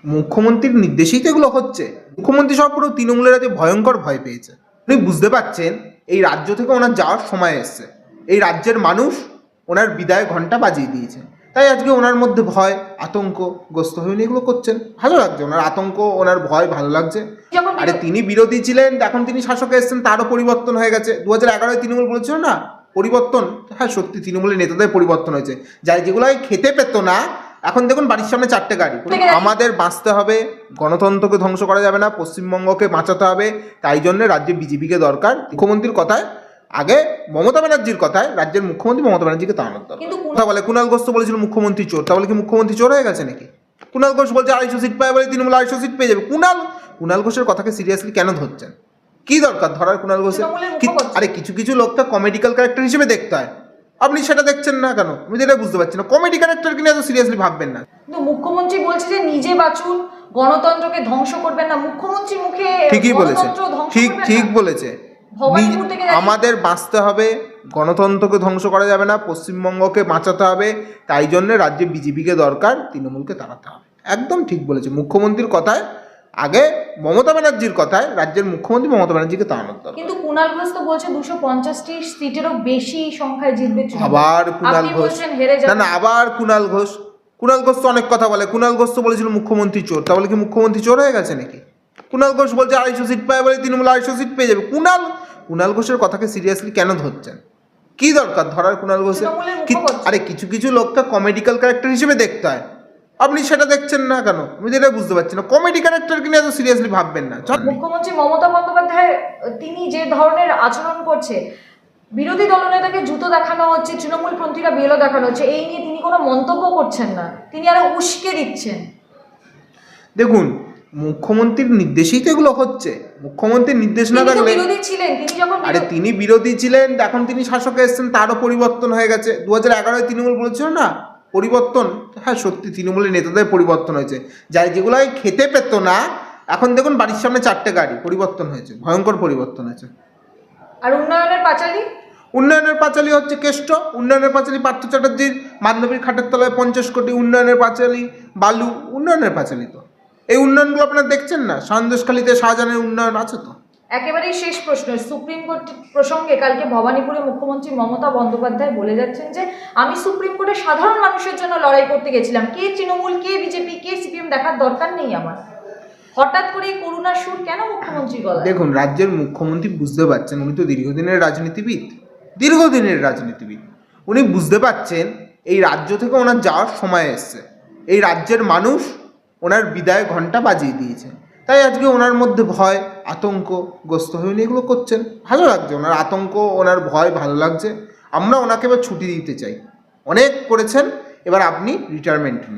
মুখ্যমন্ত্রীর নির্দেশেই তো এগুলো হচ্ছে। মুখ্যমন্ত্রী সব পুরো তৃণমূলের হাতে ভয়ঙ্কর ভয় পেয়েছে। উনি বুঝতে পারছেন এই রাজ্য থেকে ওনার যাওয়ার সময় এসছে। এই রাজ্যের মানুষ ওনার বিদায় ঘণ্টা বাজিয়ে দিয়েছে। তাই আজকে ওনার মধ্যে ভয় আতঙ্কগ্রস্ত হয়ে উনি এগুলো করছেন। ভালো লাগছে ওনার আতঙ্ক, ওনার ভয় ভালো লাগছে। আরে তিনি বিরোধী ছিলেন, এখন তিনি শাসকে এসেছেন, তারও পরিবর্তন হয়ে গেছে। 2011-এ তৃণমূল বলেছিল না পরিবর্তন, হ্যাঁ সত্যি তৃণমূলের নেতাদের পরিবর্তন হয়েছে। যাই যেগুলো খেতে পেত না, এখন দেখুন বাড়ির সামনে 4টে গাড়ি। আমাদের বাঁচতে হবে, গণতন্ত্রকে ধ্বংস করা যাবে না, পশ্চিমবঙ্গকে বাঁচাতে হবে। তাই জন্য রাজ্যে বিজেপিকে দরকার। মুখ্যমন্ত্রীর কথায় আগে মমতা ব্যানার্জির কথায় রাজ্যের মুখ্যমন্ত্রী মমতা ব্যানার্জিকে তাড়ানোর দরকার। কথা বলে কুণাল ঘোষ তো বলেছিল মুখ্যমন্ত্রী চোর, তাহলে কি মুখ্যমন্ত্রী চোর হয়ে গেছে নাকি? কুণাল ঘোষ বলছে 250 সিট পায় বলে তৃণমূল 250 সিট পেয়ে যাবে। কুণাল ঘোষের কথাকে সিরিয়াসলি কেন ধরছেন? কি দরকার ধরার কুণাল ঘোষের? আরে কিছু কিছু লোকটা কমেডিক্যাল ক্যারেক্টার হিসেবে দেখতে হয়, আপনি সেটা দেখছেন না কেন? আমি যেটা বুঝতে পারছি না, কমেডি ক্যারেক্টার কিনে এত সিরিয়াসলি ভাববেন না। কিন্তু মুখ্যমন্ত্রী বলছে যে নিজে বাঁচুন, গণতন্ত্রকে ধ্বংস করবেন না। মুখ্যমন্ত্রী মুখে ঠিকই বলেছে, ঠিক বলেছে। আমাদের বাঁচতে হবে, গণতন্ত্রকে ধ্বংস করা যাবে না, পশ্চিমবঙ্গকে বাঁচাতে হবে। তাই জন্য রাজ্যে বিজেপিকে দরকার, তৃণমূলকে তাড়াতে হবে। একদম ঠিক বলেছে। মুখ্যমন্ত্রীর কথায় আগে মমতা ব্যানার্জির কথায় রাজ্যের মুখ্যমন্ত্রী মমতা ব্যানার্জিকে তাড়ানোর দরকার। কিন্তু কুণাল ঘোষ তো বলছে 250টি সিটেরও বেশি সংখ্যায় জিতবে। আবার কুণাল ঘোষ, না আবার কুণাল ঘোষ তো অনেক কথা বলে। কুণাল ঘোষ তো বলেছিল মুখ্যমন্ত্রী চোর, তাহলে কি মুখ্যমন্ত্রী চোর হয়ে গেছে নাকি? কুণাল ঘোষ বলছে 250 সিট পায় বলে তৃণমূল 250 সিট পেয়ে যাবে। কুণাল ঘোষের কথাকে সিরিয়াসলি কেন ধরছেন? কি দরকার ধরার কুণাল ঘোষের? আরে কিছু কিছু লোকটা কমেডিক্যাল ক্যারেক্টার হিসেবে দেখতে হয়, আপনি সেটা দেখছেন না কেন? আমি যেটা বুঝতে পারছি না, কমেডি ক্যারেক্টার কিনে এত সিরিয়াসলি ভাববেন না। মুখ্যমন্ত্রী মমতা বন্দ্যোপাধ্যায় তিনি যে ধরনের আচরণ করছে, বিরোধী দলনেতাকে জুতো দেখানো হচ্ছে, তৃণমূলপন্থীরা বেলও দেখানো হচ্ছে, এই নিয়ে তিনি কোনো মন্তব্য করছেন না, তিনি আরো উস্কে দিচ্ছেন। দেখুন মুখ্যমন্ত্রীর নির্দেশেই তো এগুলো হচ্ছে। মুখ্যমন্ত্রীর নির্দেশ না থাকলে, তিনি বিরোধী ছিলেন, এখন তিনি শাসকে এসেছেন, তারও পরিবর্তন হয়ে গেছে। 2011-এ তৃণমূল বলেছিল না পরিবর্তন, হ্যাঁ সত্যি তৃণমূলের নেতাদের পরিবর্তন হয়েছে। যাই যেগুলো খেতে পেত না, এখন দেখুন বাড়ির সামনে 4টে গাড়ি। পরিবর্তন হয়েছে, ভয়ঙ্কর পরিবর্তন হয়েছে। আর উন্নয়নের পাঁচালী হচ্ছে কেষ্ট। উন্নয়নের পাঁচালী পার্থ চ্যাটার্জির মান্ডবীর খাটের তলায় 50 কোটি। উন্নয়নের পাঁচালী বালু, উন্নয়নের পাঁচালী। তো এই উন্নয়নগুলো আপনারা দেখছেন না? সন্দেশখালীতে শাহজাহানের উন্নয়ন আছে তো। একেবারেই শেষ প্রশ্ন, সুপ্রিম কোর্ট প্রসঙ্গে কালকে ভবানীপুরে মুখ্যমন্ত্রী মমতা বন্দ্যোপাধ্যায় বলে যাচ্ছেন যে আমি সুপ্রিম কোর্টে সাধারণ মানুষের জন্য লড়াই করতে গেছিলাম, কে তৃণমূল, কে বিজেপি, কে সিপিএম দেখার দরকার নেই আমার। হঠাৎ করে এই করুণার সুর কেন মুখ্যমন্ত্রী গলায়? দেখুন রাজ্যের মুখ্যমন্ত্রী বুঝতে পারছেন, উনি তো দীর্ঘদিনের রাজনীতিবিদ। উনি বুঝতে পারছেন এই রাজ্য থেকে ওনার যাওয়ার সময় এসছে। এই রাজ্যের মানুষ ওনার বিদায় ঘণ্টা বাজিয়ে দিয়েছে। তাই আজকে ওনার মধ্যে ভয় আতঙ্কগ্রস্ত হয়ে উনি এগুলো করছেন। ভালো লাগছে ওনার আতঙ্ক, ওনার ভয় ভালো লাগছে। আমরা ওনাকে এবার ছুটি দিতে চাই। অনেক করেছেন, এবার আপনি রিটায়ারমেন্ট নিন।